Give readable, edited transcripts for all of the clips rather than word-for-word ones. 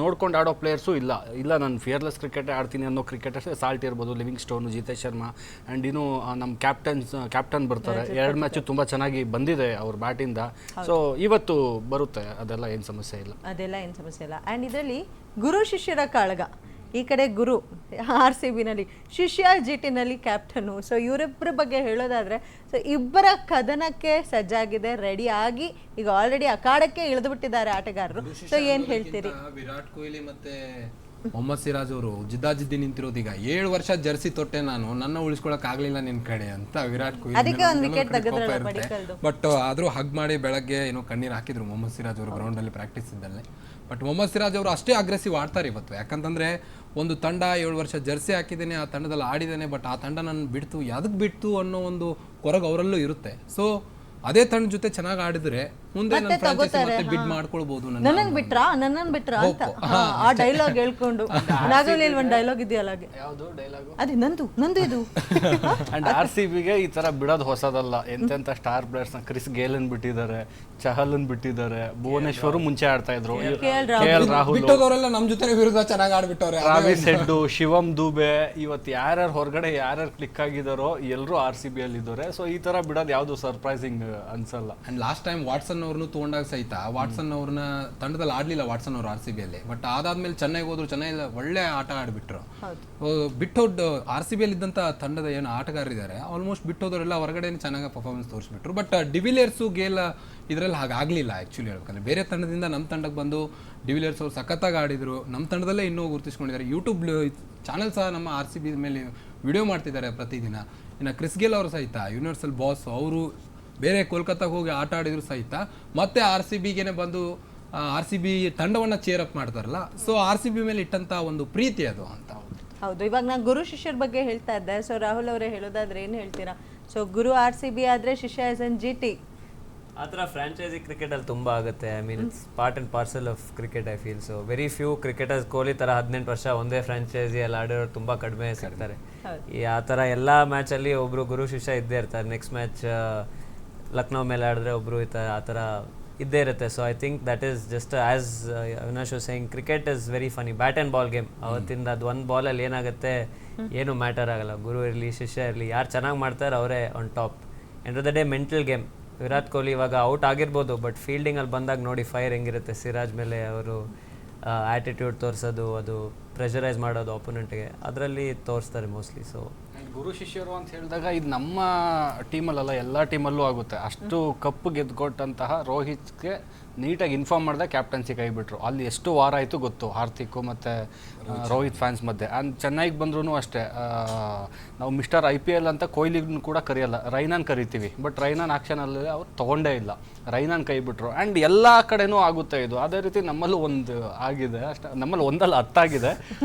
ನೋಡ್ಕೊಂಡು ಆಡೋ ಪ್ಲೇಯರ್ಸು ಇಲ್ಲ ನಾನು ಫಿಯರ್ಲೆಸ್ ಕ್ರಿಕೆಟೇ ಆಡ್ತೀನಿ ಅನ್ನೋ ಕ್ರಿಕೆಟರ್ಸ್ ಸಾಲ್ಟ್ ಇರ್ಬೋದು, living stone, Jitesh Sharma and ಇನ್ನು ನಮ್ಮ ಕ್ಯಾಪ್ಟನ್ ಬರ್ತಾರೆ. 2 ಮ್ಯಾಚು ತುಂಬ ಚೆನ್ನಾಗಿ ಬಂದಿದೆ ಅವ್ರ ಬ್ಯಾಟಿಂದ. ಸೊ ಇವತ್ತು ಬರುತ್ತೆ, ಅದೆಲ್ಲ ಏನು ಸಮಸ್ಯೆ ಇಲ್ಲ. ಆ್ಯಂಡ್ ಇದರಲ್ಲಿ ಗುರು ಶಿಷ್ಯರ ಕಾಳಗ, ಈ ಕಡೆ ಗುರು RCBನಲ್ಲಿ, ಶಿಷ್ಯ GTನಲ್ಲಿ ಕ್ಯಾಪ್ಟನ್ನು. ಸೊ ಇವರಿಬ್ಬರ ಬಗ್ಗೆ ಹೇಳೋದಾದರೆ, ಸೊ ಇಬ್ಬರ ಕದನಕ್ಕೆ ಸಜ್ಜಾಗಿದೆ, ರೆಡಿ ಆಗಿ ಈಗ ಆಲ್ರೆಡಿ ಅಖಾಡಕ್ಕೆ ಇಳಿದುಬಿಟ್ಟಿದ್ದಾರೆ ಆಟಗಾರರು. ಸೊ ಏನು ಹೇಳ್ತೀರಿ? ವಿರಾಟ್ ಕೊಹ್ಲಿ ಮತ್ತೆ ಮೊಹಮ್ಮದ್ ಸಿರಾಜ್ ಅವರು ಜಿದ್ದಾಜಿದ್ದಿ ನಿಂತಿರೋದು. ಈಗ 7 ವರ್ಷ ಜರ್ಸಿ ತೊಟ್ಟೆ ನಾನು, ನನ್ನ ಉಳಿಸ್ಕೊಳಕ್ ಆಗ್ಲಿಲ್ಲ ನಿನ್ ಕಡೆ ಅಂತ ವಿರಾಟ್ ಕೊಹ್ಲಿ. ಬಟ್ ಆದ್ರೂ ಹಗ್ ಮಾಡಿ ಬೆಳಗ್ಗೆ ಏನೋ ಕಣ್ಣೀರ್ ಹಾಕಿದ್ರು ಮೊಹಮ್ಮದ್ ಸಿರಾಜ್ ಅವರು ಗ್ರೌಂಡ್ ಅಲ್ಲಿ ಪ್ರಾಕ್ಟೀಸ್ ಇದ್ದಲ್ಲೇ. ಬಟ್ ಮೊಹಮ್ಮದ್ ಸಿರಾಜ್ ಅವರು ಅಷ್ಟೇ ಅಗ್ರೆಸಿವ್ ಆಡ್ತಾರೆ ಇವತ್ತು. ಯಾಕಂತಂದ್ರೆ ಒಂದು ತಂಡ 7 ವರ್ಷ ಜರ್ಸಿ ಹಾಕಿದ್ದೇನೆ, ಆ ತಂಡದಲ್ಲಿ ಆಡಿದ್ದೇನೆ, ಬಟ್ ಆ ತಂಡ ನನ್ನ ಬಿಡ್ತು, ಯಾವ್ದಕ್ ಬಿಡ್ತು ಅನ್ನೋ ಒಂದು ಕೊರಗು ಅವರಲ್ಲೂ ಇರುತ್ತೆ. ಸೊ ಅದೇ ತಂಡ ಜೊತೆ ಚೆನ್ನಾಗಿ ಆಡಿದ್ರೆ ಮುಂದೆ ಬಿಡ್ ಮಾಡ್ಕೊಳ್ಬಹುದು. ನನ್ನನ್ ಬಿಟ್ರಾ ಅಂತ ಆ ಡೈಲಾಗ್ ಹೇಳ್ಕೊಂಡು ನಾಗವಲ್ಲಿ ಒಂದು ಡೈಲಾಗ್ ಇದೆಯಲ್ಲ, ಅದೇ ನಂದು ಇದು. ಅಂಡ್ RCBಗೆ ಈ ತರ ಬಿಡೋದು ಹೊಸದಲ್ಲ. ಎಂತೆಂತ ಸ್ಟಾರ್ ಪ್ಲೇಯರ್ಸ್ ನ ಕ್ರಿಸ್ ಗೇಲನ್ ಬಿಟ್ಟಿದ್ದಾರೆ, ಚಹಲನ್ ಬಿಟ್ಟಿದ್ದಾರೆ, ಭುವನೇಶ್ವರು ಮುಂಚೆ ಆಡ್ತಾ ಇದ್ರು, KL ರಾಹುಲ್ ಬಿಟ್ಟೋದವರೆಲ್ಲ ನಮ್ ಜೊತೆ ವಿರುದ್ಧ ಚೆನ್ನಾಗಿ ಆಡ್ಬಿಟ್ಟವ್ರೆ. ರಾವಿಸ್ ಹೆಡ್ಡು, ಶಿವಮ್ ದೂಬೆ, ಇವತ್ತು ಯಾರ್ಯಾರು ಹೊರಗಡೆ ಯಾರ್ಯಾರು ಕ್ಲಿಕ್ ಆಗಿದಾರೋ ಎಲ್ಲರೂ RCB ಅಲ್ಲಿ ಇದ್ದಾರೆ. ಸೊ ಈ ತರ ಬಿಡೋದು ಯಾವ್ದು ಸರ್ಪ್ರೈಸಿಂಗ್ ಅನ್ಸಲ್ಲ. ಅಂಡ್ ಲಾಸ್ಟ್ ಟೈಮ್ ವಾಟ್ಸನ್ ಅವ್ರನ್ನು ತಗೊಂಡಾಗ ಸಹಿತ ವಾಟ್ಸನ್ ಅವ್ರನ್ನ ತಂಡದಲ್ಲಿ ಆಡ್ಲಿಲ್ಲ ವಾಟ್ಸನ್ ಅವರು RCB ಅಲ್ಲಿ. ಬಟ್ ಅದಾದ್ಮೇಲೆ ಚೆನ್ನೈಗೆ ಹೋದ್ರು, ಚೆನ್ನೈ ಒಳ್ಳೆ ಆಟ ಆಡ್ಬಿಟ್ರು. ಬಿಟ್ಟೋದ್ RCB ಅಲ್ಲಿ ಇದ್ದಂತ ತಂಡದ ಏನು ಆಟಗಾರರಿದ್ದಾರೆ ಆಲ್ಮೋಸ್ಟ್ ಬಿಟ್ಟೋದವರೆಲ್ಲ ಹೊರಗಡೆ ಚೆನ್ನಾಗಿ ಪರ್ಫಾರ್ಮೆನ್ಸ್ ತೋರಿಸ್ಬಿಟ್ರು. ಬಟ್ ಡಿವಿಲಿಯರ್ಸು ಗೇಲ್ ಇದ್ರಲ್ಲಿ ಹಾಗಾಗ್ಲಿಲ್ಲ. ಆಕ್ಚುಲಿ ಹೇಳ್ಬೇಕಂದ್ರೆ ಬೇರೆ ತಂಡದಿಂದ ನಮ್ಮ ತಂಡಕ್ಕೆ ಬಂದು ಡಿವಿಲಿಯರ್ಸ್ ಅವರು ಸಖತ್ತಾಗಿ ಆಡಿದ್ರು. ನಮ್ಮ ತಂಡದಲ್ಲೇ ಇನ್ನೂ ಗುರುತಿಸ್ಕೊಂಡಿದ್ದಾರೆ. ಯೂಟ್ಯೂಬ್ ಚಾನಲ್ ಸಹ ನಮ್ಮ RCB ಮೇಲೆ ವಿಡಿಯೋ ಮಾಡ್ತಿದ್ದಾರೆ ಪ್ರತಿದಿನ. ಇನ್ನು ಕ್ರಿಸ್ ಗೇಲ್ ಅವರು ಸಹಿತ ಯೂನಿವರ್ಸಲ್ ಬಾಸ್, ಅವರು ಬೇರೆ ಕೋಲ್ಕತ್ತಾಗ ಹೋಗಿ ಆಟ ಆಡಿದ್ರು ಸಹಿತ ಮತ್ತೆ RCBಗೆ ಬಂದು RCB ತಂಡವನ್ನ ಚೇರ್ ಅಪ್ ಮಾಡ್ತಾರಲ್ಲ. ಸೊ RCB ಮೇಲೆ ಇಟ್ಟಂತ ಒಂದು ಪ್ರೀತಿ ಅದು ಅಂತ. ಹೌದು, ಇವಾಗ ನಾನು ಗುರು ಶಿಷ್ಯರ ಬಗ್ಗೆ ಹೇಳ್ತಾ ಇದ್ದೆ. ಸೊ ರಾಹುಲ್ ಅವರೇ ಹೇಳೋದಾದ್ರೆ ಏನು ಹೇಳ್ತೀರಾ? ಸೊ ಗುರು RCB ಆದ್ರೆ ಶಿಷ್ಯ GT ಆ ಥರ ಫ್ರಾಂಚೈಸಿ ಕ್ರಿಕೆಟಲ್ಲಿ ತುಂಬ ಆಗುತ್ತೆ. I mean it's part and parcel of cricket I feel. So very few cricketers, Kohli ಥರ 18 ವರ್ಷ ಒಂದೇ ಫ್ರಾಂಚೈಸಿಯಲ್ಲಿ ಆಡಿರೋರು ತುಂಬ ಕಡಿಮೆ ಸಿಗ್ತಾರೆ. ಆ ಥರ ಎಲ್ಲ ಮ್ಯಾಚಲ್ಲಿ ಒಬ್ಬರು ಗುರು ಶಿಷ್ಯ ಇದ್ದೇ ಇರ್ತಾರೆ. ನೆಕ್ಸ್ಟ್ ಮ್ಯಾಚ್ ಲಕ್ನೋ ಮೇಲೆ ಆಡಿದ್ರೆ ಒಬ್ಬರು ಆ ಥರ ಇದ್ದೇ ಇರುತ್ತೆ. So I think that is just as Avinash was saying, cricket is very Ghani, bat and ball game. ಅವತ್ತಿಂದ ಅದು ಒಂದು ಬಾಲಲ್ಲಿ ಏನಾಗುತ್ತೆ ಏನು ಮ್ಯಾಟರ್ ಆಗಲ್ಲ. ಗುರು ಇರಲಿ ಶಿಷ್ಯ ಇರಲಿ, ಯಾರು ಚೆನ್ನಾಗಿ ಮಾಡ್ತಾರೆ ಅವರೇ on top. End of the day mental game. Virat Kohli ಇವಾಗ ಔಟ್ ಆಗಿರ್ಬೋದು, ಬಟ್ ಫೀಲ್ಡಿಂಗಲ್ಲಿ ಬಂದಾಗ ನೋಡಿ ಫೈರ್ ಹೆಂಗಿರುತ್ತೆ. ಸಿರಾಜ್ ಮೇಲೆ ಅವರು ಆ್ಯಟಿಟ್ಯೂಡ್ ತೋರಿಸೋದು, ಅದು ಪ್ರೆಷರೈಸ್ ಮಾಡೋದು ಆಪೋನೆಂಟ್ಗೆ, ಅದರಲ್ಲಿ ತೋರಿಸ್ತಾರೆ ಮೋಸ್ಟ್ಲಿ. ಸೊ ಗುರು ಶಿಷ್ಯರು ಅಂತ ಹೇಳಿದಾಗ ಇದು ನಮ್ಮ ಟೀಮಲ್ಲ, ಎಲ್ಲ ಟೀಮಲ್ಲೂ ಆಗುತ್ತೆ. ಅಷ್ಟು ಕಪ್ಪು ಗೆದ್ಕೊಟ್ಟಂತಹ ರೋಹಿತ್ಗೆ ನೀಟಾಗಿ ಇನ್ಫಾರ್ಮ್ ಮಾಡಿದೆ, ಕ್ಯಾಪ್ಟನ್ಸಿ ಕೈ ಬಿಟ್ರು. ಅಲ್ಲಿ ಎಷ್ಟು ವಾರ ಆಯಿತು ಗೊತ್ತು ಹಾರ್ದಿಕ್ ಮತ್ತು ರೋಹಿತ್ ಫ್ಯಾನ್ಸ್ ಮಧ್ಯೆ. ಆ್ಯಂಡ್ ಚೆನ್ನೈಗೆ ಬಂದ್ರೂ ಅಷ್ಟೇ, ನಾವು ಮಿಸ್ಟರ್ IPL ಅಂತ ಕೊಹ್ಲಿಗೂ ಕೂಡ ಕರೆಯಲ್ಲ, ರೈನಾನ್ ಕರಿತೀವಿ. ಬಟ್ ರೈನಾನ್ ಆ್ಯಕ್ಷನಲ್ಲಿ ಅವ್ರು ತೊಗೊಂಡೇ ಇಲ್ಲ, ರೈನಾನ್ ಕೈ ಬಿಟ್ರು. ಆ್ಯಂಡ್ ಎಲ್ಲ ಕಡೆನೂ ಆಗುತ್ತೆ ಇದು. ಅದೇ ರೀತಿ ನಮ್ಮಲ್ಲೂ ಒಂದು ಆಗಿದೆ ಅಷ್ಟೇ, ನಮ್ಮಲ್ಲಿ ಒಂದಲ್ಲ 10 ಆಗಿದೆ,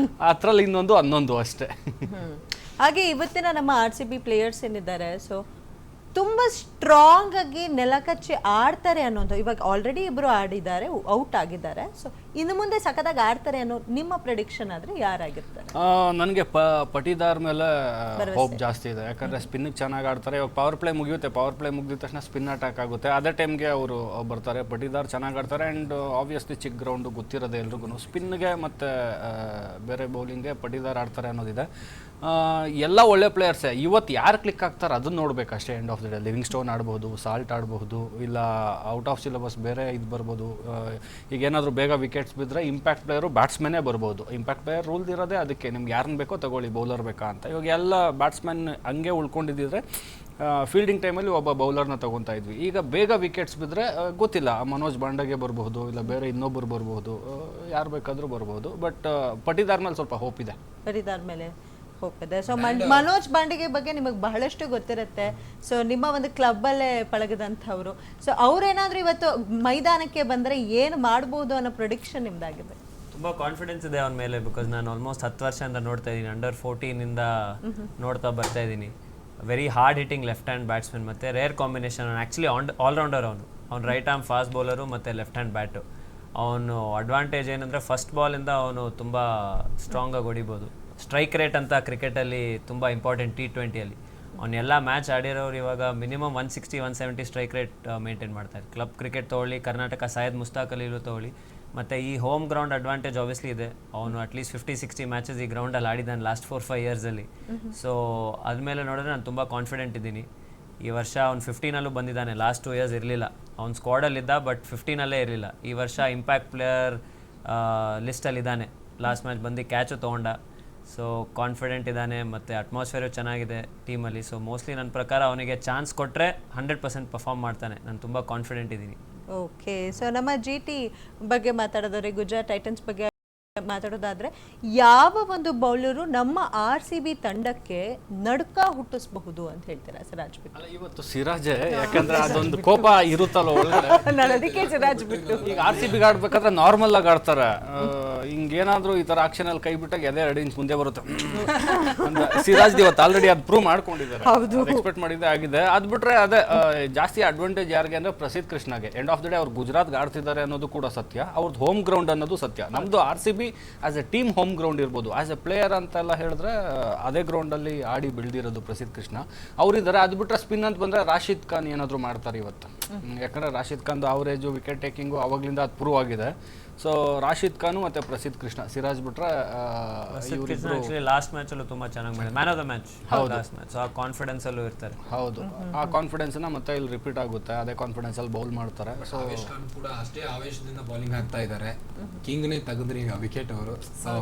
ಅದರಲ್ಲಿ ಇನ್ನೊಂದು 11 ಅಷ್ಟೇ. ಹಾಗೆ ಇವತ್ತಿನ ನಮ್ಮ RCB ಪ್ಲೇಯರ್ಸ್ ಏನಿದ್ದಾರೆ, ಸೊ ತುಂಬ ಸ್ಟ್ರಾಂಗ್ ಆಗಿ ನೆಲಕಚ್ಚಿ ಆಡ್ತಾರೆ ಅನ್ನೋದು. ಇವಾಗ ಆಲ್ರೆಡಿ ಇಬ್ಬರು ಆಡಿದ್ದಾರೆ, ಔಟ್ ಆಗಿದ್ದಾರೆ. ಸೊ ಇನ್ನು ಮುಂದೆ ಸಖತ್ತಾಗಿ ಆಡ್ತಾರೆ ಅನ್ನೋ ನಿಮ್ಮ ಪ್ರೆಡಿಕ್ಷನ್ ಆದರೆ ಯಾರಾಗಿರ್ತಾರೆ? ನನಗೆ ಪಟಿದಾರ್ ಮೇಲೆ ಹೋಪ್ ಜಾಸ್ತಿ ಇದೆ. ಯಾಕಂದರೆ ಸ್ಪಿನ್ನಿಗೆ ಚೆನ್ನಾಗಿ ಆಡ್ತಾರೆ. ಇವಾಗ ಪವರ್ ಪ್ಲೇ ಮುಗಿಯುತ್ತೆ, ಪವರ್ ಪ್ಲೇ ಮುಗಿದ ತಕ್ಷಣ ಸ್ಪಿನ್ ಅಟ್ಯಾಕ್ ಆಗುತ್ತೆ, ಅದೇ ಟೈಮ್ಗೆ ಅವರು ಬರ್ತಾರೆ. ಪಟಿದಾರ್ ಚೆನ್ನಾಗಿ ಆಡ್ತಾರೆ. ಆ್ಯಂಡ್ ಆಬ್ವಿಯಸ್ಲಿ ಚಿಕ್ಕ ಗ್ರೌಂಡು ಗೊತ್ತಿರೋದೆ ಎಲ್ರಿಗೂ. ಸ್ಪಿನ್ಗೆ ಮತ್ತು ಬೇರೆ ಬೌಲಿಂಗ್ಗೆ ಪಟಿದಾರ್ ಆಡ್ತಾರೆ ಅನ್ನೋದಿದೆ. ಎಲ್ಲ ಒಳ್ಳೆ ಪ್ಲೇಯರ್ಸೇ. ಇವತ್ತು ಯಾರು ಕ್ಲಿಕ್ ಆಗ್ತಾರೆ ಅದನ್ನು ನೋಡಬೇಕಷ್ಟೇ. End of the day living stone ಆಡ್ಬೋದು, ಸಾಲ್ಟ್ ಆಡ್ಬೋದು, ಇಲ್ಲ ಔಟ್ ಆಫ್ ಸಿಲೆಬಸ್ ಬೇರೆ ಇದು ಬರ್ಬೋದು. ಈಗ ಏನಾದರೂ ಬೇಗ ವಿಕೆಟ್ಸ್ ಬಿದ್ದರೆ ಇಂಪ್ಯಾಕ್ಟ್ ಪ್ಲೇಯರು ಬ್ಯಾಟ್ಸ್ಮನ್ನೇ ಬರ್ಬೋದು. ಇಂಪ್ಯಾಕ್ಟ್ ಪ್ಲೇಯರ್ ರೂಲ್ ಇರೋದೇ ಅದಕ್ಕೆ, ನಿಮ್ಗೆ ಯಾರನ್ನ ಬೇಕೋ ತಗೊಳ್ಳಿ, ಬೌಲರ್ ಬೇಕಾ ಅಂತ. ಇವಾಗ ಎಲ್ಲ ಬ್ಯಾಟ್ಸ್ಮನ್ ಹಂಗೆ ಉಳ್ಕೊಂಡಿದ್ದಿದ್ರೆ ಫೀಲ್ಡಿಂಗ್ ಟೈಮಲ್ಲಿ ಒಬ್ಬ ಬೌಲರ್ನ ತೊಗೊತಾ ಇದ್ವಿ. ಈಗ ಬೇಗ ವಿಕೆಟ್ಸ್ ಬಿದ್ದರೆ ಗೊತ್ತಿಲ್ಲ, ಮನೋಜ್ ಬಾಂಡಗೆ ಬರ್ಬೋದು, ಇಲ್ಲ ಬೇರೆ ಇನ್ನೊಬ್ಬರು ಬರ್ಬೋದು, ಯಾರು ಬೇಕಾದರೂ ಬರ್ಬೋದು. ಬಟ್ ಪಟಿದಾರ್ ಮೇಲೆ ಸ್ವಲ್ಪ ಹೋಪ್ ಇದೆ. ಪಟಿದಾರ್ ಮೇಲೆ ಹೋಪ್ ಇದೆ. ಸೊ ಮನೋಜ್ ಬಾಂಡಿಗೆ ಬಗ್ಗೆ ನಿಮಗೆ ಬಹಳಷ್ಟು ಗೊತ್ತಿರುತ್ತೆ. ಸೊ ನಿಮ್ಮ ಒಂದು ಕ್ಲಬ್ಬಲ್ಲೇ ಪಳಗದಂಥವ್ರು. ಸೊ ಅವ್ರೇನಾದರೂ ಇವತ್ತು ಮೈದಾನಕ್ಕೆ ಬಂದರೆ ಏನು ಮಾಡ್ಬೋದು ಅನ್ನೋ ಪ್ರೆಡಿಕ್ಷನ್ ನಿಮ್ದಾಗಿದೆ? ತುಂಬ ಕಾನ್ಫಿಡೆನ್ಸ್ ಇದೆ ಅವನ ಮೇಲೆ. ಬಿಕಾಸ್ ನಾನು ಆಲ್ಮೋಸ್ಟ್ 10 ವರ್ಷದಿಂದ ನೋಡ್ತಾ ಇದ್ದೀನಿ, ಅಂಡರ್ 14 ನೋಡ್ತಾ ಬರ್ತಾ ಇದ್ದೀನಿ. Very hard hitting left hand batsman, ಮತ್ತು ರೇರ್ ಕಾಂಬಿನೇಷನ್. ಆ್ಯಕ್ಚುಲಿ ಆಲ್ರೌಂಡರ್ ಅವ್ನು ರೈಟ್ ಆರ್ಮ್ ಫಾಸ್ಟ್ ಬೌಲರು ಮತ್ತು ಲೆಫ್ಟ್ ಹ್ಯಾಂಡ್ ಬ್ಯಾಟು. ಅವನು ಅಡ್ವಾಂಟೇಜ್ ಏನಂದರೆ ಫಸ್ಟ್ ಬಾಲಿಂದ ಅವನು ತುಂಬ ಸ್ಟ್ರಾಂಗಾಗಿ ಹೊಡಿಬೋದು. ಸ್ಟ್ರೈಕ್ ರೇಟ್ ಅಂತ ಕ್ರಿಕೆಟಲ್ಲಿ ತುಂಬ ಇಂಪಾರ್ಟೆಂಟ್ T20ಅಲ್ಲಿ. ಅವನ್ನೆಲ್ಲ ಮ್ಯಾಚ್ ಆಡಿರೋರು ಇವಾಗ ಮಿನಿಮಮ್ 160-170 ಸ್ಟ್ರೈಕ್ ರೇಟ್ ಮೇಂಟೈನ್ ಮಾಡ್ತಾರೆ. ಕ್ಲಬ್ ಕ್ರಿಕೆಟ್ ತೊಗೊಳ್ಳಿ, ಕರ್ನಾಟಕ ಸೈಯದ್ ಮುಸ್ತಾಕ್ ಅಲಿಲೂ ತೊಗೊಳ್ಳಿ, ಮತ್ತು ಈ ಹೋಮ್ ಗ್ರೌಂಡ್ ಅಡ್ವಾಂಟೇಜ್ ಆಬ್ವಿಯಸ್ಲಿ ಇದೆ. ಅವನು ಅಟ್ಲೀಸ್ಟ್ 50-60 ಮ್ಯಾಚಸ್ ಈ ಗ್ರೌಂಡಲ್ಲಿ ಆಡಿದ್ದಾನೆ ಲಾಸ್ಟ್ 4-5 ಇಯರ್ಸಲ್ಲಿ. ಸೊ ಅದ್ಮೇಲೆ ನೋಡಿದ್ರೆ ನಾನು ತುಂಬ ಕಾನ್ಫಿಡೆಂಟ್ ಇದ್ದೀನಿ. ಈ ವರ್ಷ ಅವ್ನು 15ನಲ್ಲೂ ಬಂದಿದ್ದಾನೆ, ಲಾಸ್ಟ್ 2 ಇಯರ್ಸ್ ಇರಲಿಲ್ಲ. ಅವ್ನು ಸ್ಕ್ವಾಡಲ್ಲಿದ್ದ ಬಟ್ 15ನಲ್ಲೇ ಇರಲಿಲ್ಲ. ಈ ವರ್ಷ ಇಂಪ್ಯಾಕ್ಟ್ ಪ್ಲೇಯರ್ ಲಿಸ್ಟಲ್ಲಿದ್ದಾನೆ. ಲಾಸ್ಟ್ ಮ್ಯಾಚ್ ಬಂದು ಕ್ಯಾಚು ತೊಗೊಂಡ. ಸೊ ಕಾನ್ಫಿಡೆಂಟ್ ಇದ್ದಾನೆ ಮತ್ತು ಅಟ್ಮಾಸ್ಫಿಯರು ಚೆನ್ನಾಗಿದೆ ಟೀಮಲ್ಲಿ. ಸೊ ಮೋಸ್ಟ್ಲಿ ನನ್ನ ಪ್ರಕಾರ ಅವನಿಗೆ ಚಾನ್ಸ್ ಕೊಟ್ಟರೆ 100% ಪರ್ಫಾರ್ಮ್ ಮಾಡ್ತಾನೆ. ನಾನು ತುಂಬ ಕಾನ್ಫಿಡೆಂಟ್ ಇದ್ದೀನಿ. ಓಕೆ, ಸೊ ನಮ್ಮ GT ಬಗ್ಗೆ ಮಾತಾಡೋದಾದ್ರೆ, ಗುಜರಾತ್ ಟೈಟನ್ಸ್ ಬಗ್ಗೆ ಮಾತಾಡೋದಾದ್ರೆ, ಯಾವ ಒಂದು ಬೌಲರು ನಮ್ಮ RCB ತಂಡಕ್ಕೆ ನಡುಕ ಹುಟ್ಟಿಸಬಹುದು ಅಂತ ಹೇಳ್ತೀರಾ ಸಿರಾಜ್ ಬಿಟ್ಟು? ಅಲ್ಲ, ಇವತ್ತು ಸಿರಾಜೆ, ಯಾಕಂದ್ರೆ ಅದೊಂದು ಕೋಪ ಇರುತ್ತಲ್ಲ ಒಳಗಡೆ. ನಾನು ಅದಕ್ಕೆ ಸಿರಾಜ್ ಬಿಟ್ಟು ಈಗ RCB ಆಡ್ಬೇಕಾದ್ರೆ ನಾರ್ಮಲ್ ಆಗಿ ಆಡ್ತಾರೆ. ಹಿಂಗೇನಾದ್ರೂ ಈ ತರ ಆಕ್ಷನ್ ಅಲ್ಲಿ ಕೈ ಬಿಟ್ಟಾಗ ಎದೆ 2 ಇಂಚ್ ಮುಂದೆ ಬರುತ್ತೆ ಅಂತ ಸಿರಾಜ್ ಇವತ್ತು ಆಲ್ರೆಡಿ ಅದು ಪ್ರೂವ್ ಮಾಡ್ಕೊಂಡಿದ್ದಾರೆ. ಎಕ್ಸ್ಪೆಕ್ಟ್ ಮಾಡಿದ್ದೆ ಆಗಿದೆ. ಅದ್ ಬಿಟ್ರೆ ಅದೇ ಜಾಸ್ತಿ ಅಡ್ವಾಂಟೇಜ್ ಯಾರಿಗೆ ಅಂದ್ರೆ ಪ್ರಸಿದ್ಧ ಕೃಷ್ಣಗೆ. ಎಂಡ್ ಆಫ್ ದ ಡೇ ಅವ್ರು ಗುಜರಾತ್ಗೆ ಆಡ್ತಿದ್ದಾರೆ ಅನ್ನೋದು ಕೂಡ ಸತ್ಯ, ಅವ್ರದ್ದು ಹೋಮ್ ಗ್ರೌಂಡ್ ಅನ್ನೋದು ಸತ್ಯ. ನಮ್ದು RCB as A team home ground ಇರ್ಬೋದು, ಆಸ್ ಎ ಪ್ಲೇಯರ್ ಅಂತೆಲ್ಲ ಹೇಳಿದ್ರೆ ಅದೇ ಗ್ರೌಂಡಲ್ಲಿ ಆಡಿ ಬೆಳೆದಿರೋದು ಪ್ರಸಿದ್ಧ ಕೃಷ್ಣ ಅವರಿದ್ದಾರೆ. ಅದು ಬಿಟ್ಟರೆ ಸ್ಪಿನ್ ಅಂತ ಬಂದರೆ ರಾಶಿದ್ ಖಾನ್ ಏನಾದರೂ ಮಾಡ್ತಾರೆ ಇವತ್ತು. ಯಾಕಂದರೆ ರಾಶಿದ್ ಖಾನ್ದು ಅವರೇಜು, ವಿಕೆಟ್ ಟೇಕಿಂಗು ಅವಾಗಲಿಂದ ಅದು ಪ್ರೂವ್ ಆಗಿದೆ. ಸೊ ರಾಶಿದ್ ಖಾನು ಮತ್ತು ಪ್ರಸಿದ್ಧ ಕೃಷ್ಣ, ಸಿರಾಜ್ ಬಿಟ್ರೆ ಆಕ್ಚುಲಿ ಲಾಸ್ಟ್ ಮ್ಯಾಚಲ್ಲೂ ತುಂಬ ಚೆನ್ನಾಗಿ ಮಾಡಿದೆ, man of the match last match. So ಆ ಕಾನ್ಫಿಡೆನ್ಸಲ್ಲೂ ಇರ್ತಾರೆ. ಹೌದು, ಆ ಕಾನ್ಫಿಡೆನ್ಸ್ನ ಮತ್ತೆ ಇಲ್ಲಿ ರಿಪೀಟ್ ಆಗುತ್ತೆ, ಅದೇ ಕಾನ್ಫಿಡೆನ್ಸಲ್ಲಿ ಬೌಲ್ ಮಾಡ್ತಾರೆ. ಸೊ ಕೂಡ ಅಷ್ಟೇ ಆವೇಶದಿಂದ ಬೌಲಿಂಗ್ ಹಾಕ್ತಾ ಇದ್ದಾರೆ. ಕಿಂಗ್ನೇ ತೆಗೆದ್ರಿ ಈಗ ವಿಕೆಟ್ ಅವರು. ಸೊ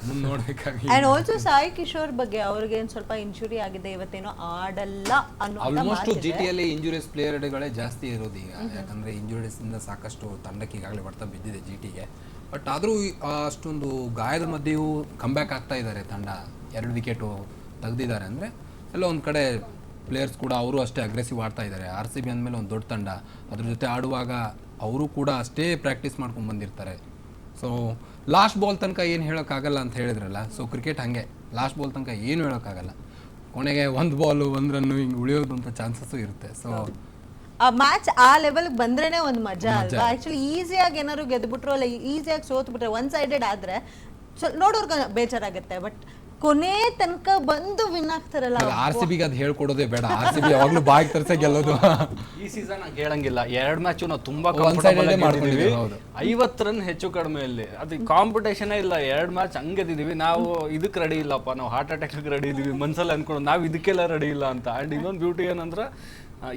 ಮುಂದೆ ನೋಡ್ಬೇಕಾಗಿ. ಅಂಡ್ ಆಲ್ಸೋ ಸಾಯಿ ಕಿಶೋರ್ ಬಗ್ಗೆ, ಅವ್ರಿಗೆ ಒಂದು ಸ್ವಲ್ಪ ಇಂಜುರಿ ಆಗಿದೆ, ಇವತ್ತೇನೋ ಆಡಲ್ಲ ಅನ್ನೋ ಆಲ್ಮೋಸ್ಟ್ GTಯಲ್ಲಿ ಇಂಜುರಿಯಸ್ ಪ್ಲೇಯರ್ಗಳೇ ಜಾಸ್ತಿ ಇರೋದು ಈಗ. ಯಾಕಂದ್ರೆ ಇಂಜುರೀಸ್ ಇಂದ ಸಾಕಷ್ಟು ತಂಡಕ್ಕೆ ಈಗಾಗಲೇ ಬರ್ತಾ ಬಿದ್ದಿದೆ GTಗೆ. ಬಟ್ ಆದರೂ ಅಷ್ಟೊಂದು ಗಾಯದ ಮಧ್ಯೆಯೂ ಕಮ್ಬ್ಯಾಕ್ ಆಗ್ತಾ ಇದ್ದಾರೆ ತಂಡ. 2 ವಿಕೆಟು ತೆಗೆದಿದ್ದಾರೆ ಅಂದರೆ ಎಲ್ಲ ಒಂದು ಕಡೆ ಪ್ಲೇಯರ್ಸ್ ಕೂಡ ಅವರು ಅಷ್ಟೇ ಅಗ್ರೆಸಿವ್ ಆಡ್ತಾ ಇದ್ದಾರೆ. RCB ಅಂದಮೇಲೆ ಒಂದು ದೊಡ್ಡ ತಂಡ, ಅದ್ರ ಜೊತೆ ಆಡುವಾಗ ಅವರು ಕೂಡ ಅಷ್ಟೇ ಪ್ರಾಕ್ಟೀಸ್ ಮಾಡ್ಕೊಂಡು ಬಂದಿರ್ತಾರೆ. ಸೊ ಲಾಸ್ಟ್ ಬಾಲ್ ತನಕ ಏನು ಹೇಳೋಕ್ಕಾಗಲ್ಲ ಅಂತ ಹೇಳಿದ್ರಲ್ಲ. ಸೊ ಕ್ರಿಕೆಟ್ ಹಾಗೆ, ಲಾಸ್ಟ್ ಬಾಲ್ ತನಕ ಏನು ಹೇಳೋಕ್ಕಾಗಲ್ಲ. ಕೊನೆಗೆ 1 ಬಾಲು 1 ರನ್ನು ಹಿಂಗೆ ಉಳಿಯೋದು ಅಂತ ಚಾನ್ಸಸ್ಸು ಇರುತ್ತೆ. ಸೊ ಆ ಮ್ಯಾಚ್ ಆ ಲೆವೆಲ್ಗೆ ಬಂದ್ರೇನೆ ಒಂದು ಮಜಾ ಅಲ್ವಾ? ಆಕ್ಚುಲಿ ಈಸಿಯಾಗಿ ಏನಾದ್ರು ಗೆದ್ಬಿಟ್ರು ಅಲ್ಲ ಈಸಿಯಾಗಿ ಸೋತ್ಬಿಟ್ರೆ, ಒನ್ ಸೈಡೆಡ್ ಆದರೆ ನೋಡೋರ್ಗೆ ಬೇಜಾರಾಗುತ್ತೆ. ಬಟ್ ಕೊನೆ ತನಕ ಬಂದು ವಿನ್ ಆಗ್ತಾರಲ್ಲ, RCBಗೆ ಅದು ಹೇಳ್ಕೊಡೋದೇ ಬೇಡ. RCB ಯಾವಾಗಲೂ ಬಾಯಿಗೆ ತರಿಸೇ ಗೆಲ್ಲೋದು. ಈ ಸೀಸನ್ ಹೇಳಂಗಿಲ್ಲ, 2 ಮ್ಯಾಚು ನಾವು ತುಂಬಾ ಮಾಡ್ಕೊಂಡಿದ್ದೀವಿ. 50 ರನ್ ಹೆಚ್ಚು ಕಡಿಮೆಯಲ್ಲಿ. ಅದು ಕಾಂಪಿಟೇಷನ್ ಇಲ್ಲ. 2 ಮ್ಯಾಚ್ ಹಂಗೆದಿದ್ದೀವಿ ನಾವು. ಇದಕ್ಕೆ ರೆಡಿ ಇಲ್ಲಪ್ಪ, ನಾವು ಹಾರ್ಟ್ ಅಟ್ಯಾಕ್ ರೆಡಿ ಇದೀವಿ ಮನ್ಸಲ್ಲಿ ಅನ್ಕೊಂಡು, ನಾವು ಇದಕ್ಕೆಲ್ಲ ರೆಡಿ ಇಲ್ಲ ಅಂತ. ಅಂಡ್ ಇನ್ನೊಂದು ಬ್ಯೂಟಿ ಏನಂದ್ರೆ,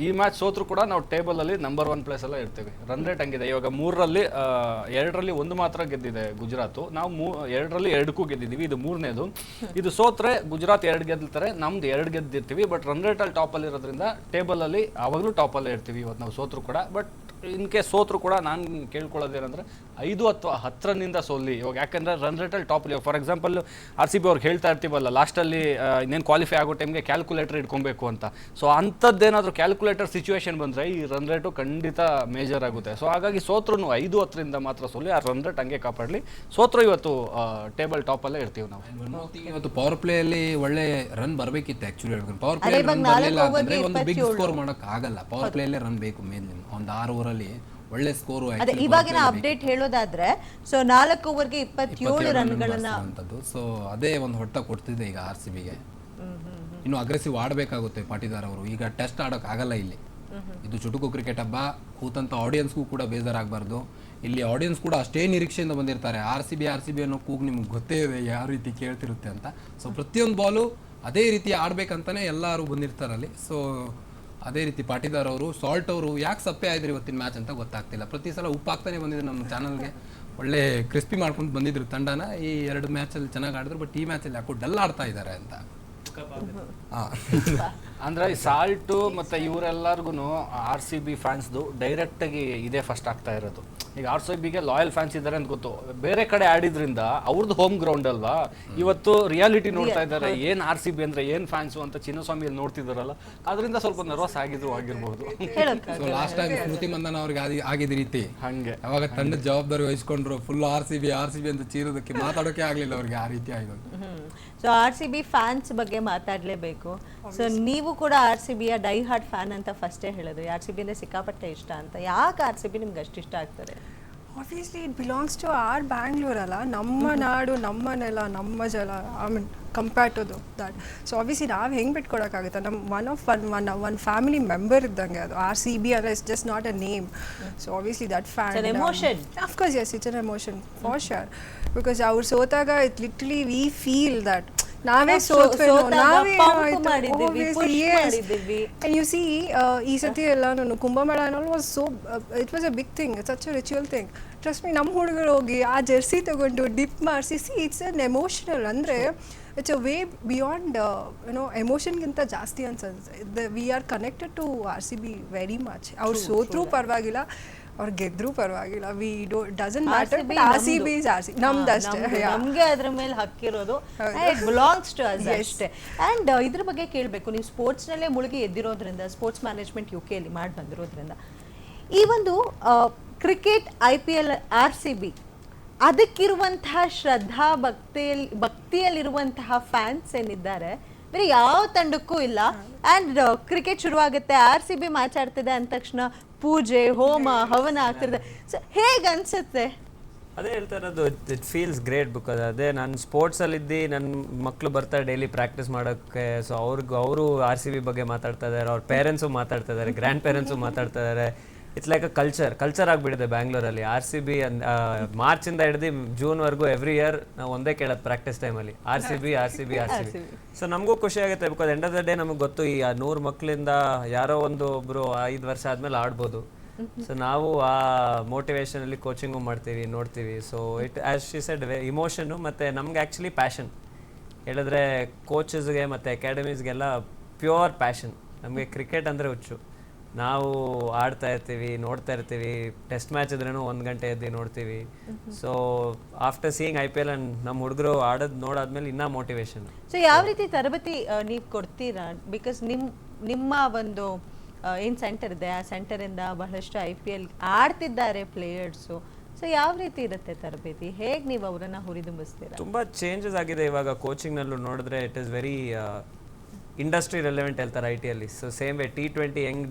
ಈ ಮ್ಯಾಚ್ ಸೋತ್ರು ಕೂಡ ನಾವು ಟೇಬಲಲ್ಲಿ ನಂಬರ್ 1 ಪ್ಲೇಸ್ ಎಲ್ಲ ಇರ್ತೀವಿ. ರನ್ ರೇಟ್ ಹಂಗಿದೆ. ಇವಾಗ 3ರಲ್ಲಿ 2ರಲ್ಲಿ 1 ಮಾತ್ರ ಗೆದ್ದಿದೆ ಗುಜರಾತು, ನಾವು 2ರಲ್ಲಿ 2ಕ್ಕೂ ಗೆದ್ದಿದ್ದೀವಿ. ಇದು 3ನೇದು. ಇದು ಸೋತ್ರೆ ಗುಜರಾತ್ 2 ಗೆದ್ದಿರ್ತಾರೆ, ನಮ್ದು 2 ಗೆದ್ದಿರ್ತೀವಿ. ಬಟ್ ರನ್ ರೇಟಲ್ಲಿ ಟಾಪಲ್ಲಿ ಇರೋದ್ರಿಂದ ಟೇಬಲಲ್ಲಿ ಆವಾಗಲೂ ಟಾಪಲ್ಲೇ ಇರ್ತೀವಿ ಇವತ್ತು ನಾವು ಸೋತ್ರು ಕೂಡ. ಬಟ್ ಇನ್ ಕೇಸ್ ಸೋತ್ರು ಕೂಡ ನಾನು ಕೇಳ್ಕೊಳ್ಳೋದೇನೆಂದರೆ 5 ಅಥವಾ 10 ರನ್ನಿಂದ ಸೋಲ್ಲಿ. ಇವಾಗ ಯಾಕೆಂದರೆ ರನ್ ರೇಟಲ್ಲಿ ಟಾಪಲ್ಲಿ, ಫಾರ್ ಎಕ್ಸಾಂಪಲ್ RCB ಅವ್ರಿಗೆ ಹೇಳ್ತಾ ಇರ್ತೀವಲ್ಲ ಲಾಸ್ಟಲ್ಲಿ ಇನ್ನೇನು ಕ್ವಾಲಿಫೈ ಆಗೋ ಟೈಮ್ಗೆ ಕ್ಯಾಲ್ಕುಲೇಟರ್ ಇಟ್ಕೊಬೇಕು ಅಂತ. ಸೊ ಅಂಥದ್ದೇನಾದರೂ ಕ್ಯಾಲ್ಕುಲೇಟರ್ ಸಿಚುವೇಶನ್ ಬಂದರೆ ಈ ರನ್ ರೇಟು ಖಂಡಿತ ಮೇಜರ್ ಆಗುತ್ತೆ. ಸೊ ಹಾಗಾಗಿ ಸೋತ್ರು 5-10ರಿಂದ ಮಾತ್ರ ಸೋಲ್ಲಿ, ಆ ರನ್ ರೇಟ್ ಹಂಗೆ ಕಾಪಾಡಲಿ. ಸೋತ್ರು ಇವತ್ತು ಟೇಬಲ್ ಟಾಪಲ್ಲೇ ಇರ್ತೀವಿ ನಾವು. ಇವತ್ತು ಪವರ್ ಪ್ಲೇಯಲ್ಲಿ ಒಳ್ಳೆ ರನ್ ಬರಬೇಕಿತ್ತು ಆ್ಯಕ್ಚುಲಿ. ಪವರ್ ಪ್ಲೇ ರನ್ ಬರಲಿಲ್ಲ ಅಂತಂದರೆ ಒಂದು ಬಿಗ್ ಸ್ಕೋರ್ ಮಾಡೋಕ್ಕಾಗಲ್ಲ. ಪವರ್ ಪ್ಲೇಯಲ್ಲೇ ರನ್ ಬೇಕು ಮೇನ್. ಒಂದು 6 ಓವರಲ್ಲಿ ಒಳ್ಳೆ ಸ್ಕೋರು. ಅದೇ ಇವಾಗಿನ ಅಪ್ಡೇಟ್ ಹೇಳೋದಾದ್ರೆ, ಸೊ 4 ಓವರ್ಗೆ 27 ರನ್ಗಳನ್ನ. ಸೊ ಅದೇ ಒಂದು ಹೊಟ್ಟ ಕೊಡ್ತಿದೆ ಈಗ RCBಗೆ. ಇನ್ನು ಅಗ್ರೆಸಿವ್ ಆಡಬೇಕಾಗುತ್ತೆ ಪಾಟೀದಾರ್ ಅವರು. ಈಗ ಟೆಸ್ಟ್ ಆಡೋಕ್ಕಾಗಲ್ಲ ಇಲ್ಲಿ. ಇದು ಚುಟುಕು ಕ್ರಿಕೆಟ್ ಹಬ್ಬ. ಕೂತಂತ ಆಡಿಯನ್ಸ್ಗೂ ಕೂಡ ಬೇಜಾರಾಗಬಾರ್ದು. ಇಲ್ಲಿ ಆಡಿಯನ್ಸ್ ಕೂಡ ಅಷ್ಟೇ ನಿರೀಕ್ಷೆಯಿಂದ ಬಂದಿರ್ತಾರೆ. RCB ಅನ್ನೋ ಕೂಗು ನಿಮ್ಗೆ ಗೊತ್ತೇ ಇದೆ ಯಾವ ರೀತಿ ಕೇಳ್ತಿರುತ್ತೆ ಅಂತ. ಸೊ ಪ್ರತಿಯೊಂದು ಬಾಲು ಅದೇ ರೀತಿ ಆಡ್ಬೇಕಂತಾನೆ ಎಲ್ಲರೂ ಬಂದಿರ್ತಾರಲ್ಲಿ. ಸೊ ಅದೇ ರೀತಿ ಪಾಟೀದಾರ್ ಅವರು, ಸಾಲ್ಟ್ ಅವರು ಯಾಕೆ ಸಪ್ಪೆ ಆಯ್ತು ಇವತ್ತಿನ ಮ್ಯಾಚ್ ಅಂತ ಗೊತ್ತಾಗ್ತಿಲ್ಲ. ಪ್ರತಿ ಸಲ ಉಪ್ಪು ಹಾಕ್ತಾನೆ ಬಂದಿದ್ರು ನಮ್ಮ ಚಾನಲ್ಗೆ. ಒಳ್ಳೆ ಕ್ರಿಸ್ಪಿ ಮಾಡ್ಕೊಂಡು ಬಂದಿದ್ರು ತಂಡನ. ಈ 2 ಮ್ಯಾಚಲ್ಲಿ ಚೆನ್ನಾಗಿ ಆಡಿದ್ರು, ಬಟ್ ಈ ಮ್ಯಾಚಲ್ಲಿ ಯಾಕೋ ಡಲ್ ಆಡ್ತಾ ಇದ್ದಾರೆ ಅಂತ. ಅಂದರೆ ಈ ಸಾಲ್ಟು ಮತ್ತು ಇವರೆಲ್ಲರಿಗೂ RCB ಫ್ಯಾನ್ಸ್ದು ಡೈರೆಕ್ಟಾಗಿ ಇದೇ ಫಸ್ಟ್ ಆಗ್ತಾ ಇರೋದು. ಈಗ RCBಗೆ ಲಾಯಲ್ ಫ್ಯಾನ್ಸ್ ಇದ್ದಾರೆ ಅಂತ ಗೊತ್ತು, ಬೇರೆ ಕಡೆ ಆಡಿದ್ರಿಂದ ಅವ್ರದ್ದು ಹೋಮ್ ಗ್ರೌಂಡ್ ಅಲ್ವಾ. ಇವತ್ತು ರಿಯಾಲಿಟಿ ನೋಡ್ತಾ ಇದ್ದಾರೆ, ಏನು RCB ಅಂದರೆ ಏನು ಫ್ಯಾನ್ಸು ಅಂತ ಚಿನ್ನಸ್ವಾಮಿಯಲ್ಲಿ ನೋಡ್ತಿದ್ದಾರಲ್ಲ, ಅದರಿಂದ ಸ್ವಲ್ಪ ನರ್ವಸ್ ಆಗಿರ್ಬೋದು. ಸೊ ಲಾಸ್ಟ್ ಟೈಮ್ ಸ್ಮೃತಿ ಮಂದನ್ ಅವ್ರಿಗೆ ಆಗಿದ ರೀತಿ ಹಂಗೆ ಅವಾಗ ತಂಡದ ಜವಾಬ್ದಾರಿ ವಹಿಸ್ಕೊಂಡ್ರು. ಫುಲ್ RCB ಅಂತ ಚೀರೋದಕ್ಕೆ ಮಾತಾಡೋಕೆ ಆಗಲಿಲ್ಲ ಅವ್ರಿಗೆ. ಆ ರೀತಿ ಆಗೋದು. ಸೊ RCB ಫ್ಯಾನ್ಸ್ ಬಗ್ಗೆ ಮಾತಾಡಲೇಬೇಕು. ಸೊ ನೀವು ಕೂಡ RCBಯ ಡೈ ಹಾರ್ಟ್ ಫ್ಯಾನ್ ಅಂತ ಫಸ್ಟೇ ಹೇಳಿದ್ರಿ. RCB ಅಂದರೆ ಸಿಕ್ಕಾಪಟ್ಟೆ ಇಷ್ಟ ಅಂತ. ಯಾಕೆ RCB ನಿಮ್ಗೆ ಅಷ್ಟು ಇಷ್ಟ ಆಗ್ತಾರೆ? Obviously, it belongs to our Bangalore, ಅಲ್ಲ ನಮ್ಮ ನಾಡು, ನಮ್ಮ ನೆಲ, ನಮ್ಮ ಜಲ. I mean, compared to that. So obviously ನಾವು ಹೆಂಗೆ ಬಿಟ್ಕೊಡೋಕ್ಕಾಗುತ್ತೆ? ನಮ್ಮ ಒನ್ ಫ್ಯಾಮಿಲಿ ಮೆಂಬರ್ ಇದ್ದಂಗೆ ಅದು. RCB ಅಂದರೆ it's just not a name. So obviously that fan an emotion. Of course, yes, it's an emotion for sure. Because ಅವ್ರು ಸೋತಾಗ it literally we feel that ನಾವೇ ಸೋತ್ವೇನೋ, ನಾವೇ ಮಾಡಿದ್ದೀವಿ. And you see, ಈ ಸತಿ ಎಲ್ಲ ನಾನು Kumbh Mela was so it was a big thing, such a ritual thing. Trust me, ನಮ್ಮ ಹುಡುಗರು ಹೋಗಿ ಆ ಜರ್ಸಿ ತಗೊಂಡು ಡಿಪ್ ಮಾಡಿಸಿ, ಇಟ್ಸ್ ಅನ್ ಎಮೋಷನಲ್. ಅಂದರೆ ಇಟ್ಸ್ ಅ ವೇ ಬಿಯಾಂಡ್ ಎಮೋಷನ್ಗಿಂತ ಜಾಸ್ತಿ ಅನ್ಸುತ್ತೆ. We are connected to RCB very much. ಅವ್ರು ಸೋತ್ರೂ ಪರವಾಗಿಲ್ಲ, ಅವ್ರು ಗೆದ್ರೂ ಪರವಾಗಿಲ್ಲ. We doesn't matter. RCB is RCB, ನಮ್ದಷ್ಟೇ. ನಮ್ಗೆ ಅದ್ರ ಮೇಲೆ ಹಕ್ಕಿರೋದು, ಇಟ್ ಬಿಲಾಂಗ್ಸ್ ಟು ಅಸ್ ಅಷ್ಟೇ. ಆ್ಯಂಡ್ ಇದ್ರ ಬಗ್ಗೆ ಕೇಳಬೇಕು, ನೀವು ಸ್ಪೋರ್ಟ್ಸ್ನಲ್ಲೇ ಮುಳುಗಿ ಎದ್ದಿರೋದ್ರಿಂದ, ಸ್ಪೋರ್ಟ್ಸ್ ಮ್ಯಾನೇಜ್ಮೆಂಟ್ UK ಅಲ್ಲಿ ಮಾಡಿ ಬಂದಿರೋದ್ರಿಂದ, ಈ ಒಂದು ಕ್ರಿಕೆಟ್ IPL RCB ಅದಕ್ಕಿರುವಂತಹ ಶ್ರದ್ಧಾ ಭಕ್ತಿಯಲ್ಲಿರುವಂತಹ ಫ್ಯಾನ್ಸ್ ಏನಿದ್ದಾರೆ ಬೇರೆ ಯಾವ ತಂಡಕ್ಕೂ ಇಲ್ಲ. ಆ್ಯಂಡ್ ಕ್ರಿಕೆಟ್ ಶುರುವಾಗುತ್ತೆ, RCB ಮ್ಯಾಚ್ ಆಡ್ತಿದೆ ಅಂದ ತಕ್ಷಣ ಪೂಜೆ, ಹೋಮ, ಹವನ ಆಗ್ತಿರ್ತದೆ. ಸೊ ಹೇಗೆ ಅನ್ಸುತ್ತೆ? ಅದೇ ಹೇಳ್ತಾ ಇರೋದು, ಇಟ್ ಫೀಲ್ಸ್ ಗ್ರೇಟ್. ಬಿಕಾಸ್ ಅದೇ ನಾನು ಸ್ಪೋರ್ಟ್ಸಲ್ಲಿದ್ದು ನನ್ನ ಮಕ್ಕಳು ಬರ್ತಾರೆ ಡೈಲಿ ಪ್ರಾಕ್ಟೀಸ್ ಮಾಡೋಕ್ಕೆ. ಸೊ ಅವರು RCB ಬಗ್ಗೆ ಮಾತಾಡ್ತಾ ಇದ್ದಾರೆ, ಅವ್ರ ಪೇರೆಂಟ್ಸು ಮಾತಾಡ್ತಾ ಇದ್ದಾರೆ, ಗ್ರ್ಯಾಂಡ್ ಪೇರೆಂಟ್ಸು ಮಾತಾಡ್ತಾ ಇದ್ದಾರೆ. ಇಟ್ಸ್ ಲೈಕ್ ಅ ಕಲ್ಚರ್ ಆಗಿಬಿಟ್ಟಿದೆ ಬ್ಯಾಂಗ್ಳೂರಲ್ಲಿ. RCB ಮಾರ್ಚಿಂದ ಹಿಡಿದು ಜೂನ್ವರೆಗೂ ಎವ್ರಿ ಇಯರ್ ನಾವು ಒಂದೇ ಕೇಳೋದು ಪ್ರಾಕ್ಟೀಸ್ ಟೈಮಲ್ಲಿ, RCB. ಸೊ ನಮಗೂ ಖುಷಿ ಆಗುತ್ತೆ. Because end of the day ನಮಗೆ ಗೊತ್ತು, ಈ 100 ಮಕ್ಕಳಿಂದ ಯಾರೋ ಒಬ್ಬರು 5 ವರ್ಷ ಆದಮೇಲೆ ಆಡ್ಬೋದು. ಸೊ ನಾವು ಆ ಮೋಟಿವೇಶನಲ್ಲಿ ಕೋಚಿಂಗು ಮಾಡ್ತೀವಿ, ನೋಡ್ತೀವಿ. So it as she said ಇಮೋಷನ್ನು, ಮತ್ತು ನಮ್ಗೆ ಆ್ಯಕ್ಚುಲಿ ಪ್ಯಾಷನ್ ಹೇಳಿದ್ರೆ ಕೋಚಸ್ಗೆ ಮತ್ತು ಅಕಾಡೆಮೀಸ್ಗೆಲ್ಲ ಪ್ಯೂರ್ ಪ್ಯಾಷನ್. ನಮಗೆ ಕ್ರಿಕೆಟ್ ಅಂದರೆ ಹುಚ್ಚು. ನಾವು ಆಡ್ತಾ ಇರ್ತೀವಿ, ನೋಡ್ತಾ ಇರ್ತೀವಿ. ಟೆಸ್ಟ್ ಮ್ಯಾಚ್ ಇದ್ರೂ 1 ಗಂಟೆ ಎದ್ದು ನೋಡ್ತೀವಿ. So after seeing IPL and ನಮ್ಮ ಹುಡುಗರು ಆಡೋದು ನೋಡಾದ್ಮೇಲೆ ಇನ್ನೂ ಮೋಟಿವೇಶನ್. ಸೊ ಯಾವ ರೀತಿ ತರಬೇತಿ ನೀವು ಕೊಡ್ತೀರಾ? ಬಿಕಾಸ್ ನಿಮ್ಮ ಒಂದು ಏನು ಸೆಂಟರ್ ಇದೆ, ಆ ಸೆಂಟರಿಂದ ಬಹಳಷ್ಟು IPL ಆಡ್ತಿದ್ದಾರೆ ಪ್ಲೇಯರ್ಸು. ಸೊ ಯಾವ ರೀತಿ ಇರುತ್ತೆ ತರಬೇತಿ? ಹೇಗೆ ನೀವು ಅವರನ್ನು ಹುರಿದುಂಬಿಸ್ತೀರಾ? ತುಂಬ ಚೇಂಜಸ್ ಆಗಿದೆ ಇವಾಗ ಕೋಚಿಂಗ್ನಲ್ಲೂ ನೋಡಿದ್ರೆ. It is very industry relevant ಹೇಳ್ತಾರೆ IT ಅಲ್ಲಿ. ಸೊ ಸೇಮ್ ವೇ T20 ಹೆಂಗ್